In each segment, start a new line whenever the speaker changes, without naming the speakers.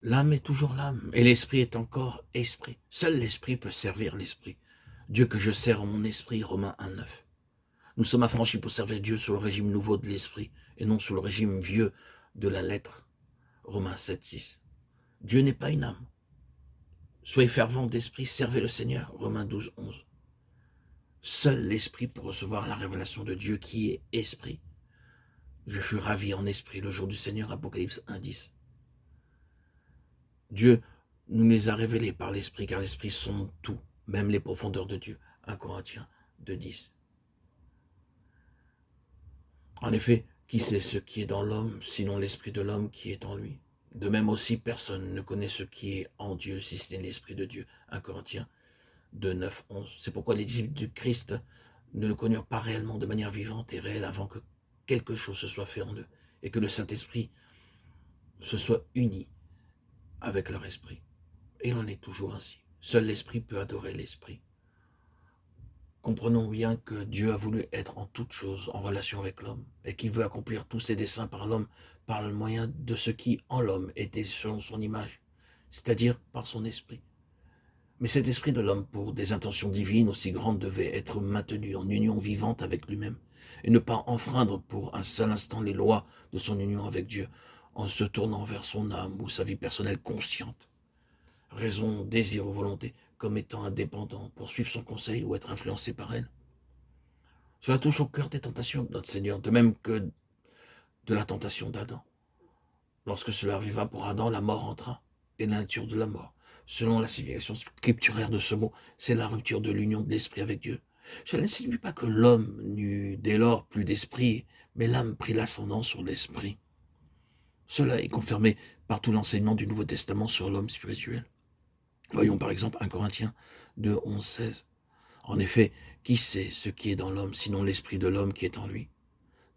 L'âme est toujours l'âme, et l'esprit est encore esprit. Seul l'esprit peut servir l'esprit. Dieu que je sers en mon esprit, Romains 1,9. Nous sommes affranchis pour servir Dieu sous le régime nouveau de l'esprit, et non sous le régime vieux de la lettre, Romains 7,6. Dieu n'est pas une âme. Soyez fervents d'esprit, servez le Seigneur, Romains 12,11. Seul l'esprit peut recevoir la révélation de Dieu qui est esprit. Je fus ravi en esprit le jour du Seigneur, Apocalypse 1,10. Dieu nous les a révélés par l'esprit, car l'esprit sonde tout, même les profondeurs de Dieu, 1 Corinthiens 2,10. En effet, qui sait ce qui est dans l'homme, sinon l'esprit de l'homme qui est en lui? De même aussi, personne ne connaît ce qui est en Dieu, si ce n'est l'esprit de Dieu, 1 Corinthiens 2, 9, 11. C'est pourquoi les disciples du Christ ne le connurent pas réellement de manière vivante et réelle avant que quelque chose se soit fait en eux, et que le Saint-Esprit se soit uni avec leur esprit. Et il en est toujours ainsi. Seul l'esprit peut adorer l'esprit. Comprenons bien que Dieu a voulu être en toutes choses en relation avec l'homme et qu'il veut accomplir tous ses desseins par l'homme par le moyen de ce qui en l'homme était selon son image, c'est-à-dire par son esprit. Mais cet esprit de l'homme, pour des intentions divines aussi grandes, devait être maintenu en union vivante avec lui-même et ne pas enfreindre pour un seul instant les lois de son union avec Dieu en se tournant vers son âme ou sa vie personnelle consciente, raison, désir ou volonté, comme étant indépendant pour suivre son conseil ou être influencé par elle. Cela touche au cœur des tentations de notre Seigneur, de même que de la tentation d'Adam. Lorsque cela arriva pour Adam, la mort entra, et la nature de la mort. Selon la signification scripturaire de ce mot, c'est la rupture de l'union de l'esprit avec Dieu. Cela ne signifie pas que l'homme n'eut dès lors plus d'esprit, mais l'âme prit l'ascendant sur l'esprit. Cela est confirmé par tout l'enseignement du Nouveau Testament sur l'homme spirituel. Voyons par exemple 1 Corinthiens 2, 11, 16. En effet, qui sait ce qui est dans l'homme, sinon l'esprit de l'homme qui est en lui?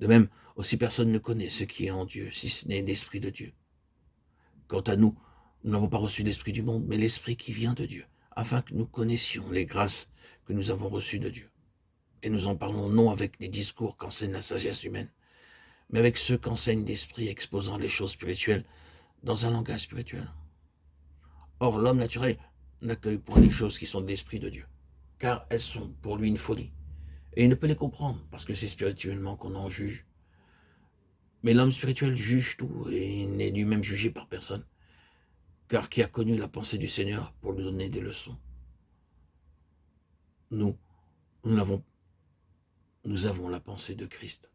De même, aussi personne ne connaît ce qui est en Dieu, si ce n'est l'Esprit de Dieu. Quant à nous, nous n'avons pas reçu l'Esprit du monde, mais l'Esprit qui vient de Dieu, afin que nous connaissions les grâces que nous avons reçues de Dieu. Et nous en parlons non avec les discours qu'enseigne la sagesse humaine, mais avec ceux qu'enseigne l'Esprit exposant les choses spirituelles dans un langage spirituel. Or, l'homme naturel n'accueille point les choses qui sont de l'Esprit de Dieu, car elles sont pour lui une folie, et il ne peut les comprendre, parce que c'est spirituellement qu'on en juge. Mais l'homme spirituel juge tout et n'est lui-même jugé par personne, car qui a connu la pensée du Seigneur pour lui donner des leçons? Nous, nous avons la pensée de Christ.